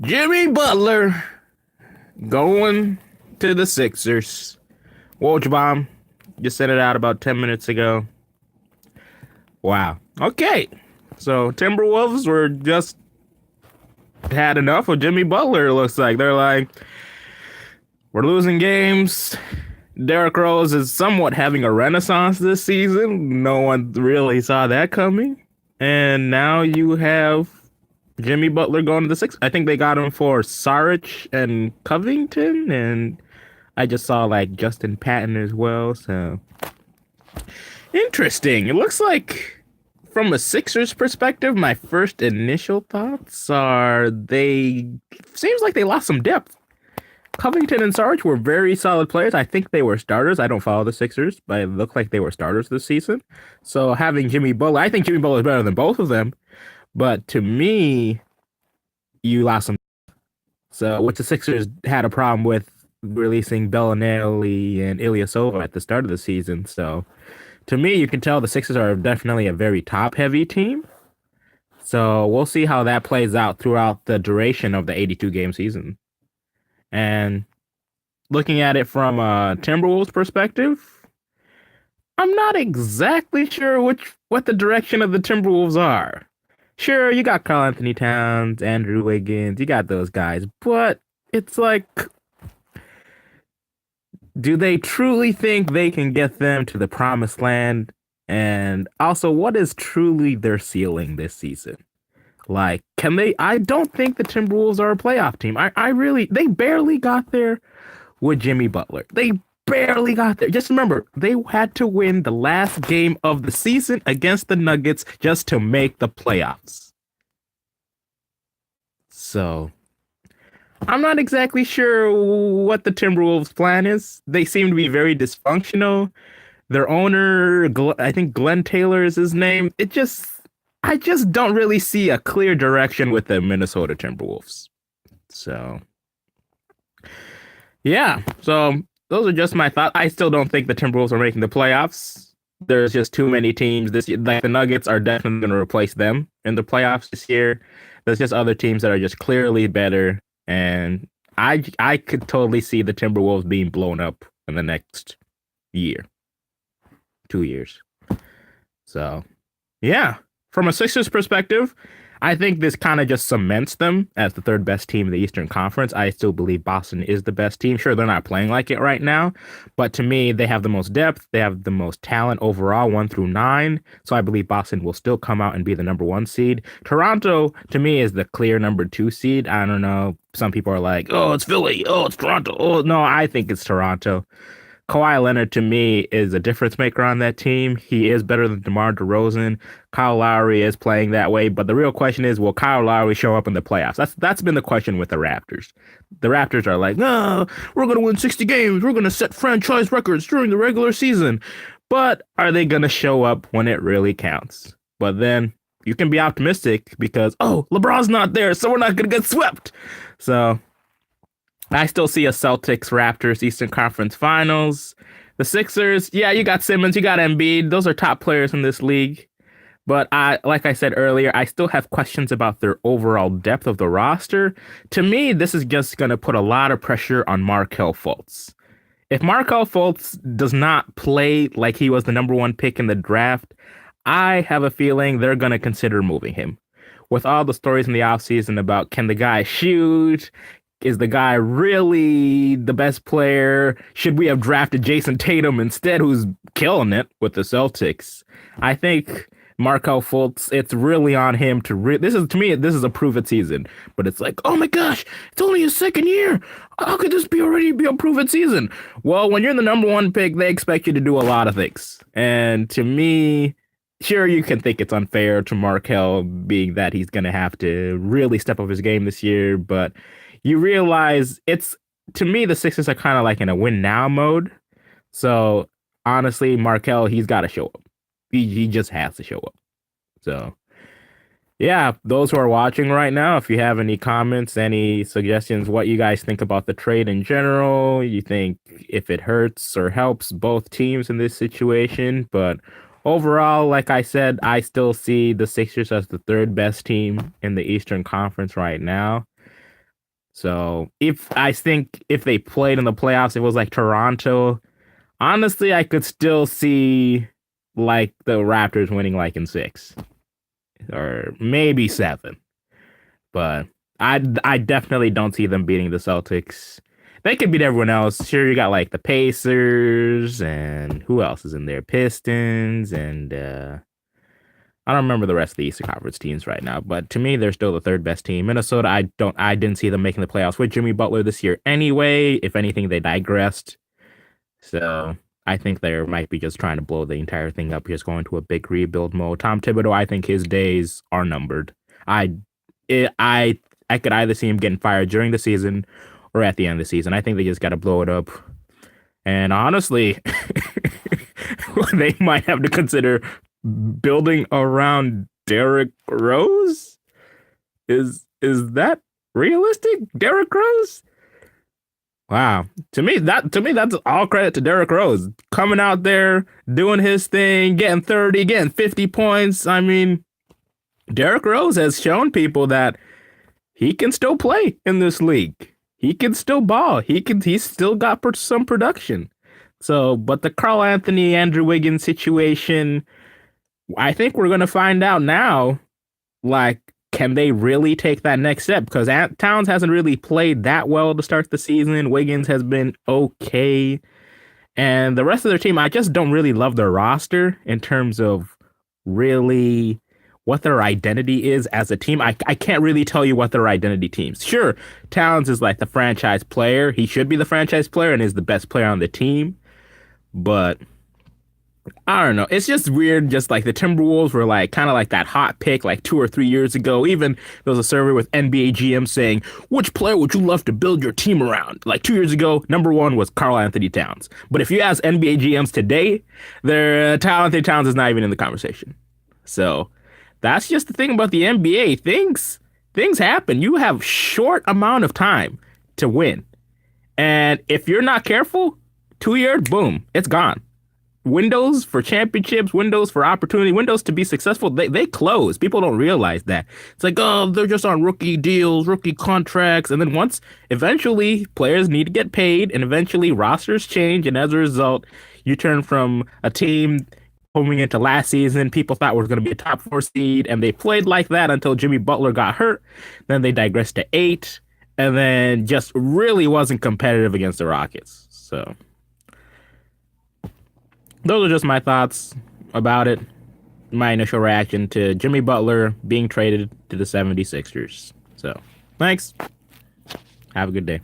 Jimmy Butler going to the Sixers. Woj bomb. Just sent it out about 10 minutes ago. Wow. Okay. So Timberwolves were just had enough of Jimmy Butler, it looks like. They're like, we're losing games. Derrick Rose is somewhat having a renaissance this season. No one really saw that coming. And now you have Jimmy Butler going to the Sixers. I think they got him for Saric and Covington, and I just saw like Justin Patton as well. So interesting. It looks like from a Sixers perspective, my first initial thoughts are they seems like they lost some depth. Covington and Sarge were very solid players. I think they were starters. I don't follow the Sixers, but it looked like they were starters this season. So having Jimmy Butler, I think Jimmy Butler is better than both of them. But to me, you lost some. So which the Sixers had a problem with releasing Bellinelli and Ilyasova at the start of the season. So to me, you can tell the Sixers are definitely a very top-heavy team. So we'll see how that plays out throughout the duration of the 82-game season. And looking at it from a Timberwolves perspective, I'm not exactly sure what the direction of the Timberwolves are. Sure, you got Karl Anthony Towns, Andrew Wiggins, you got those guys, but it's like, do they truly think they can get them to the promised land? And also, what is truly their ceiling this season? Like, can they? I don't think the Timberwolves are a playoff team. I really, they barely got there with Jimmy Butler. They barely got there. Just remember, they had to win the last game of the season against the Nuggets just to make the playoffs. So, I'm not exactly sure what the Timberwolves' plan is. They seem to be very dysfunctional. Their owner, I think Glenn Taylor is his name. I just don't really see a clear direction with the Minnesota Timberwolves. So, yeah. So those are just my thoughts. I still don't think the Timberwolves are making the playoffs. There's just too many teams this year. Like the Nuggets are definitely going to replace them in the playoffs this year. There's just other teams that are just clearly better, and I could totally see the Timberwolves being blown up in the next year, 2 years. So, yeah. From a Sixers perspective, I think this kind of just cements them as the third best team in the Eastern Conference. I still believe Boston is the best team. Sure, they're not playing like it right now, but to me, they have the most depth. They have the most talent overall, 1 through 9. So I believe Boston will still come out and be the number 1 seed. Toronto, to me, is the clear number 2 seed. I don't know. Some people are like, oh, it's Philly. Oh, it's Toronto. Oh, no, I think it's Toronto. Kawhi Leonard, to me, is a difference maker on that team. He is better than DeMar DeRozan. Kyle Lowry is playing that way. But the real question is, will Kyle Lowry show up in the playoffs? That's been the question with the Raptors. The Raptors are like, no, we're going to win 60 games. We're going to set franchise records during the regular season. But are they going to show up when it really counts? But then you can be optimistic because, oh, LeBron's not there, so we're not going to get swept. So I still see a Celtics Raptors Eastern Conference Finals. The Sixers, yeah, you got Simmons, you got Embiid. Those are top players in this league. But like I said earlier, I still have questions about their overall depth of the roster. To me, this is just going to put a lot of pressure on Markelle Fultz. If Markelle Fultz does not play like he was the number 1 pick in the draft, I have a feeling they're going to consider moving him. With all the stories in the offseason about can the guy shoot? Is the guy really the best player? Should we have drafted Jason Tatum instead, who's killing it with the Celtics? I think Markelle Fultz, it's really on him to this is, to me, this is a prove it season. But it's like, oh my gosh, it's only his second year. How could this already be a prove it season? Well, when you're the number 1 pick, they expect you to do a lot of things. And to me, sure, you can think it's unfair to Markelle, being that he's going to have to really step up his game this year, but you realize to me, the Sixers are kind of like in a win now mode. So honestly, Markelle, he's got to show up. He just has to show up. So yeah, those who are watching right now, if you have any comments, any suggestions, what you guys think about the trade in general, you think if it hurts or helps both teams in this situation. But overall, like I said, I still see the Sixers as the third best team in the Eastern Conference right now. So if they played in the playoffs, it was like Toronto. Honestly, I could still see like the Raptors winning like in six or maybe seven, but I definitely don't see them beating the Celtics. They could beat everyone else. Sure, you got like the Pacers and who else is in there? Pistons and I don't remember the rest of the Eastern Conference teams right now, but to me, they're still the third best team. Minnesota, I didn't see them making the playoffs with Jimmy Butler this year anyway. If anything, they digressed. So I think they might be just trying to blow the entire thing up, just going to a big rebuild mode. Tom Thibodeau, I think his days are numbered. I, it, I could either see him getting fired during the season or at the end of the season. I think they just got to blow it up. And honestly, they might have to consider building around Derrick Rose. Is that realistic? Derrick Rose? Wow. To me that's all credit to Derrick Rose. Coming out there, doing his thing, getting 30, getting 50 points. I mean, Derrick Rose has shown people that he can still play in this league. He can still ball. He's still got some production. So, but the Carl Anthony, Andrew Wiggins situation, I think we're gonna find out now. Like, can they really take that next step? Because Towns hasn't really played that well to start the season. Wiggins has been okay, and the rest of their team, I just don't really love their roster in terms of really what their identity is as a team. I can't really tell you what their identity teams. Sure, Towns is like the franchise player. He should be the franchise player and is the best player on the team. But I don't know. It's just weird. Just like the Timberwolves were like kind of like that hot pick like 2 or 3 years ago. Even there was a survey with NBA GM saying, which player would you love to build your team around? Like 2 years ago, number one was Karl Anthony Towns. But if you ask NBA GMs today, their Anthony Towns is not even in the conversation. So that's just the thing about the NBA. Things happen. You have short amount of time to win. And if you're not careful, 2 years, boom, it's gone. Windows for championships, windows for opportunity, windows to be successful, they close. People don't realize that. It's like, oh, they're just on rookie deals, rookie contracts. And then once, eventually, players need to get paid, and eventually rosters change. And as a result, you turn from a team coming into last season, people thought was going to be a top 4 seed, and they played like that until Jimmy Butler got hurt. Then they digressed to 8, and then just really wasn't competitive against the Rockets. So those are just my thoughts about it. My initial reaction to Jimmy Butler being traded to the 76ers. So, thanks. Have a good day.